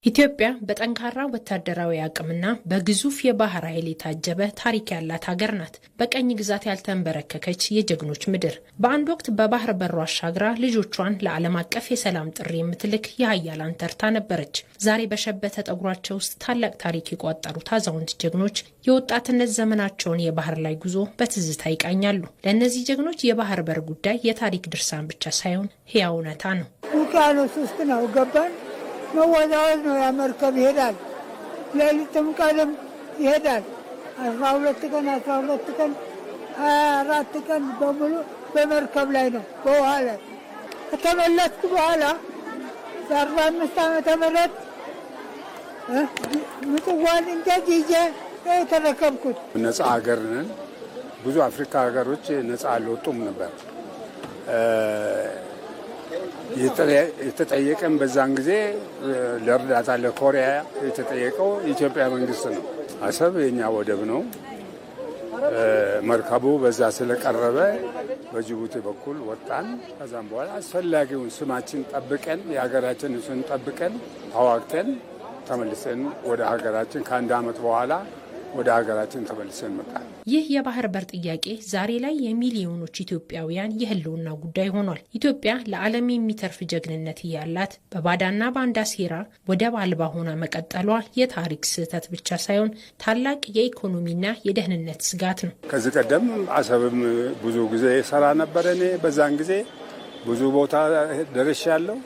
ኢትዮጵያ በጠንካራ ወታደራዊ አቅምና በግዙፍ የባህር ኃይል የታጀበ ታሪክ ያላት ሀገር ናት። በቀኝ ግዛት ያልተንበረከከች የጀግኖች ምድር። በአንድ ወቅት በባህር በሩ አሻግራ ልጆቿን ለዓለም አቀፍ የሰላም ጥሪ የምትልክ የሀያላን ተርታ ነበረች። ዛሬ በሸበተ ጠጉራቸው ውስጥ ታላቅ ታሪክ የቋጠሩት አዛውንት ጀግኖች የወጣትነት ዘመናቸውን የባህር ላይ ጉዞ በትዝታ ይቃኛሉ። ለእነዚህ ጀግኖች የባህር በር ጉዳይ የታሪክ ድርሳን ብቻ ሳይሆን ሕያው እውነታ ነው። ውቅያኖስ ውስጥ ነው ገባን። መወዛወዝ ነው። ያመርከብ ይሄዳል፣ ሌሊትም ቀንም ይሄዳል። 12 ቀን 24 ቀን በሙሉ በመርከብ ላይ ነው፣ በውሃ ላይ። ከተመለስኩ በኋላ የ45 ዓመተ ምህረት ምጽዋን እንዴት ይዤ የተረከብኩት። ነፃ ሀገር ነን። ብዙ አፍሪካ ሀገሮች ነፃ አልወጡም ነበር። የተጠየቀን በዛን ጊዜ ለእርዳታ ለኮሪያ የተጠየቀው የኢትዮጵያ መንግስት ነው። አሰብ የኛ ወደብ ነው። መርከቡ በዛ ስለቀረበ በጅቡቲ በኩል ወጣን። ከዛም በኋላ አስፈላጊውን ስማችን ጠብቀን የሀገራችንን ስም ጠብቀን ተዋግተን ተመልሰን ወደ ሀገራችን ከአንድ ዓመት በኋላ ወደ ሀገራችን ተመልሰን መጣን። ይህ የባህር በር ጥያቄ ዛሬ ላይ የሚሊዮኖች ኢትዮጵያውያን የህልውና ጉዳይ ሆኗል። ኢትዮጵያ ለዓለም የሚተርፍ ጀግንነት እያላት በባዳና ባንዳ ሴራ ወደብ አልባ ሆና መቀጠሏ የታሪክ ስህተት ብቻ ሳይሆን ታላቅ የኢኮኖሚና የደህንነት ስጋት ነው። ከዚህ ቀደም አሰብም ብዙ ጊዜ ሰራ ነበረ። እኔ በዛን ጊዜ ብዙ ቦታ ደርሻለሁ።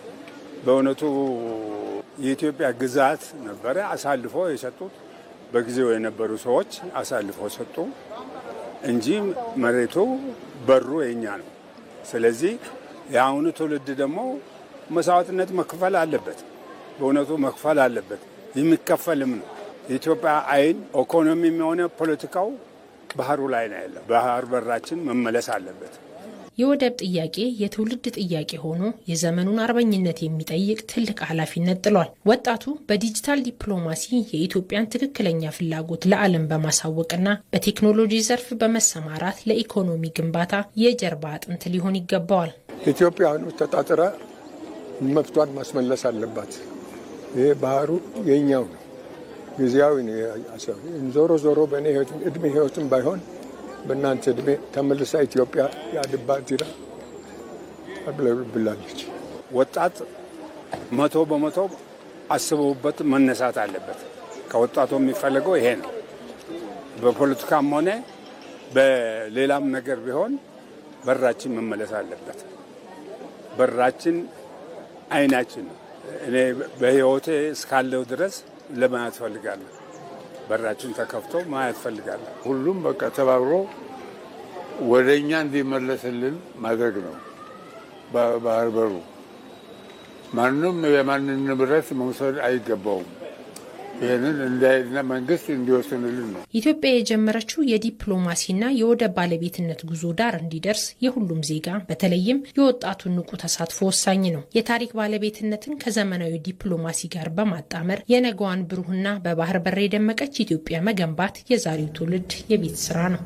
በእውነቱ የኢትዮጵያ ግዛት ነበረ አሳልፎ የሰጡት በጊዜው የነበሩ ሰዎች አሳልፈው ሰጡ እንጂ መሬቱ በሩ የኛ ነው። ስለዚህ የአሁኑ ትውልድ ደግሞ መስዋዕትነት መክፈል አለበት። በእውነቱ መክፈል አለበት። የሚከፈልም ነው። የኢትዮጵያ አይን ኢኮኖሚም የሆነ ፖለቲካው ባህሩ ላይ ነው ያለው። ባህር በራችን መመለስ አለበት። የወደብ ጥያቄ የትውልድ ጥያቄ ሆኖ የዘመኑን አርበኝነት የሚጠይቅ ትልቅ ኃላፊነት ጥሏል። ወጣቱ በዲጂታል ዲፕሎማሲ የኢትዮጵያን ትክክለኛ ፍላጎት ለዓለም በማሳወቅና በቴክኖሎጂ ዘርፍ በመሰማራት ለኢኮኖሚ ግንባታ የጀርባ አጥንት ሊሆን ይገባዋል። ኢትዮጵያውያኑ ተጣጥራ መብቷን ማስመለስ አለባት። ይሄ ባህሩ የኛው ነው፣ ጊዜያዊ ነው። ዞሮ ዞሮ በእኔ እድሜ ህይወትም ባይሆን በእናንተ እድሜ ተመልሳ ኢትዮጵያ የአድባ ዚራ ብላለች። ወጣት 100% አስበውበት መነሳት አለበት። ከወጣቱ የሚፈለገው ይሄ ነው። በፖለቲካም ሆነ በሌላም ነገር ቢሆን በራችን መመለስ አለበት። በራችን አይናችን ነው። እኔ በህይወቴ እስካለው ድረስ ለማየት ፈልጋለሁ። በራችን ተከፍቶ ማየት ፈልጋለሁ። ሁሉም በቃ ተባብሮ ወደኛ እንዲመለስልን ማድረግ ነው። ባህር በሩ ማንም የማንን ንብረት መውሰድ አይገባውም። ይህንን እንዳይና መንግስት እንዲወስንልን ነው። ኢትዮጵያ የጀመረችው የዲፕሎማሲና የወደብ ባለቤትነት ጉዞ ዳር እንዲደርስ የሁሉም ዜጋ በተለይም የወጣቱን ንቁ ተሳትፎ ወሳኝ ነው። የታሪክ ባለቤትነትን ከዘመናዊ ዲፕሎማሲ ጋር በማጣመር የነገዋን ብሩህና በባህር በር የደመቀች ኢትዮጵያ መገንባት የዛሬው ትውልድ የቤት ስራ ነው።